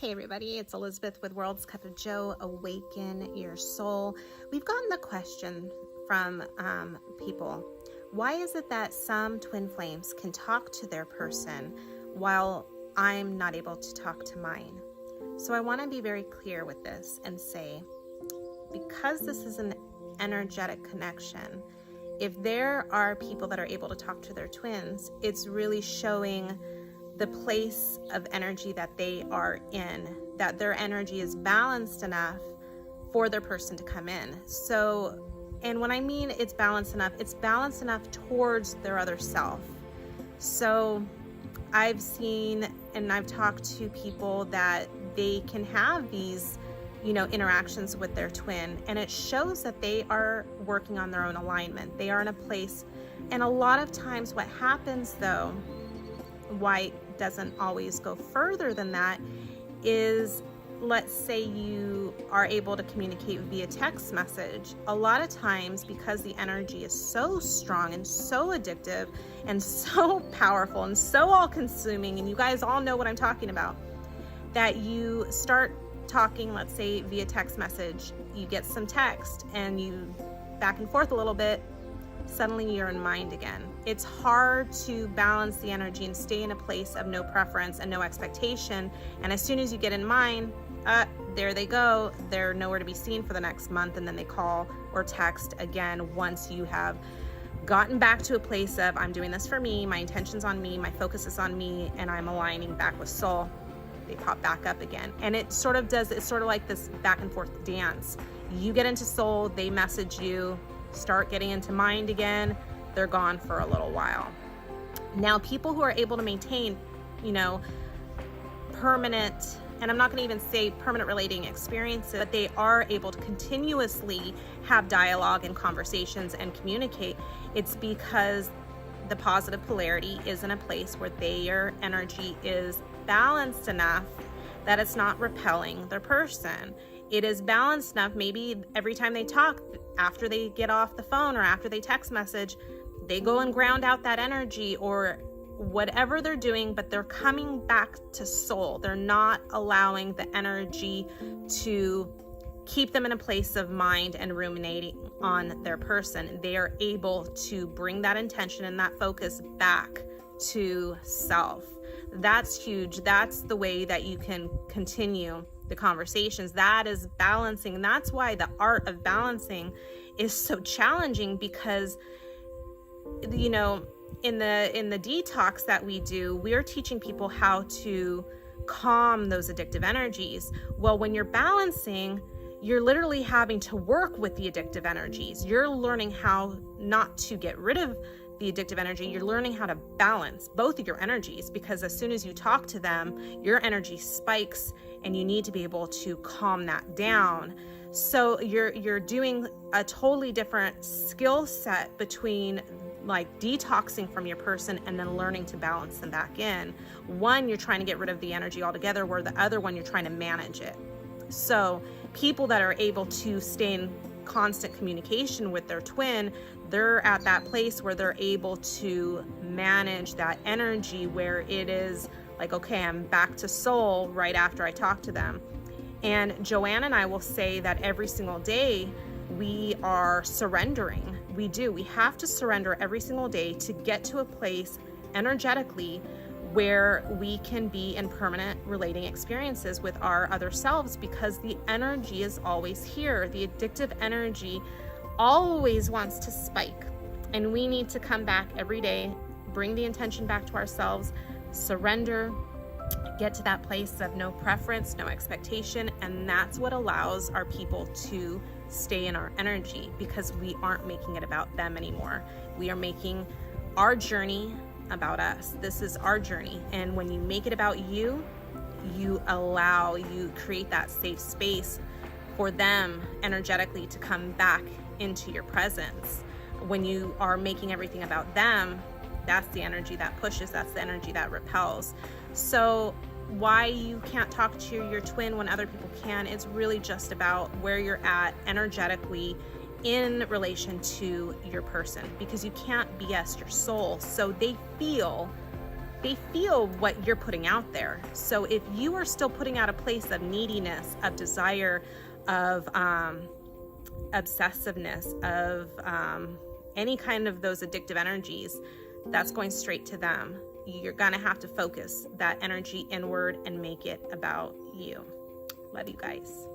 Hey everybody, it's Elizabeth with World's Cup of Joe, Awaken Your Soul. We've gotten the question from people, why is it that some twin flames can talk to their person while I'm not able to talk to mine? So I want to be very clear with this and say, because this is an energetic connection, if there are people that are able to talk to their twins, it's really showing the place of energy that they are in, that their energy is balanced enough for their person to come in. So, and when I mean it's balanced enough towards their other self. So I've seen and I've talked to people that they can have these, interactions with their twin, and it shows that they are working on their own alignment. They are in a place, and a lot of times what happens though, why it doesn't always go further than that, is let's say you are able to communicate via text message. A lot of times, because the energy is so strong and so addictive and so powerful and so all-consuming, and you guys all know what I'm talking about, that you start talking, let's say via text message, you get some text and you back and forth a little bit, suddenly you're in mind again. It's hard to balance the energy and stay in a place of no preference and no expectation. And as soon as you get in mind, there they go. They're nowhere to be seen for the next month. And then they call or text again once you have gotten back to a place of, I'm doing this for me, my intention's on me, my focus is on me, and I'm aligning back with soul. They pop back up again. And it's sort of like this back and forth dance. You get into soul, they message you, start getting into mind again, they're gone for a little while. Now, people who are able to maintain, permanent, and I'm not going to even say permanent relating experiences, but they are able to continuously have dialogue and conversations and communicate. It's because the positive polarity is in a place where their energy is balanced enough that it's not repelling their person. It is balanced enough, maybe every time they talk, after they get off the phone or after they text message, they go and ground out that energy or whatever they're doing, but they're coming back to soul. They're not allowing the energy to keep them in a place of mind and ruminating on their person. They are able to bring that intention and that focus back to self. That's huge. That's the way that you can continue the conversations. That is balancing. And that's why the art of balancing is so challenging, because in the detox that we do, we're teaching people how to calm those addictive energies. Well, when you're balancing, you're literally having to work with the addictive energies. You're learning how not to get rid of the addictive energy. You're learning how to balance both of your energies, because as soon as you talk to them, your energy spikes and you need to be able to calm that down. So you're doing a totally different skill set between like detoxing from your person and then learning to balance them back in. One, you're trying to get rid of the energy altogether, where the other one, you're trying to manage it. So people that are able to stay in constant communication with their twin, they're at that place where they're able to manage that energy, where it is like, okay, I'm back to soul right after I talk to them. And Joanne and I will say that every single day we are surrendering. We have to surrender every single day to get to a place energetically where we can be in permanent relating experiences with our other selves, because the energy is always here. The addictive energy always wants to spike, and we need to come back every day, bring the intention back to ourselves, surrender, get to that place of no preference, no expectation, and that's what allows our people to stay in our energy, because we aren't making it about them anymore. We are making our journey about us. This is our journey. And when you make it about you, you create that safe space for them energetically to come back into your presence. When you are making everything about them, that's the energy that pushes, that's the energy that repels. So why you can't talk to your twin when other people can, it's really just about where you're at energetically in relation to your person, because you can't BS your soul. So they feel they feel what you're putting out there. So if you are still putting out a place of neediness, of desire, of obsessiveness, of any kind of those addictive energies, that's going straight to them. You're gonna have to focus that energy inward and make it about you. Love you guys.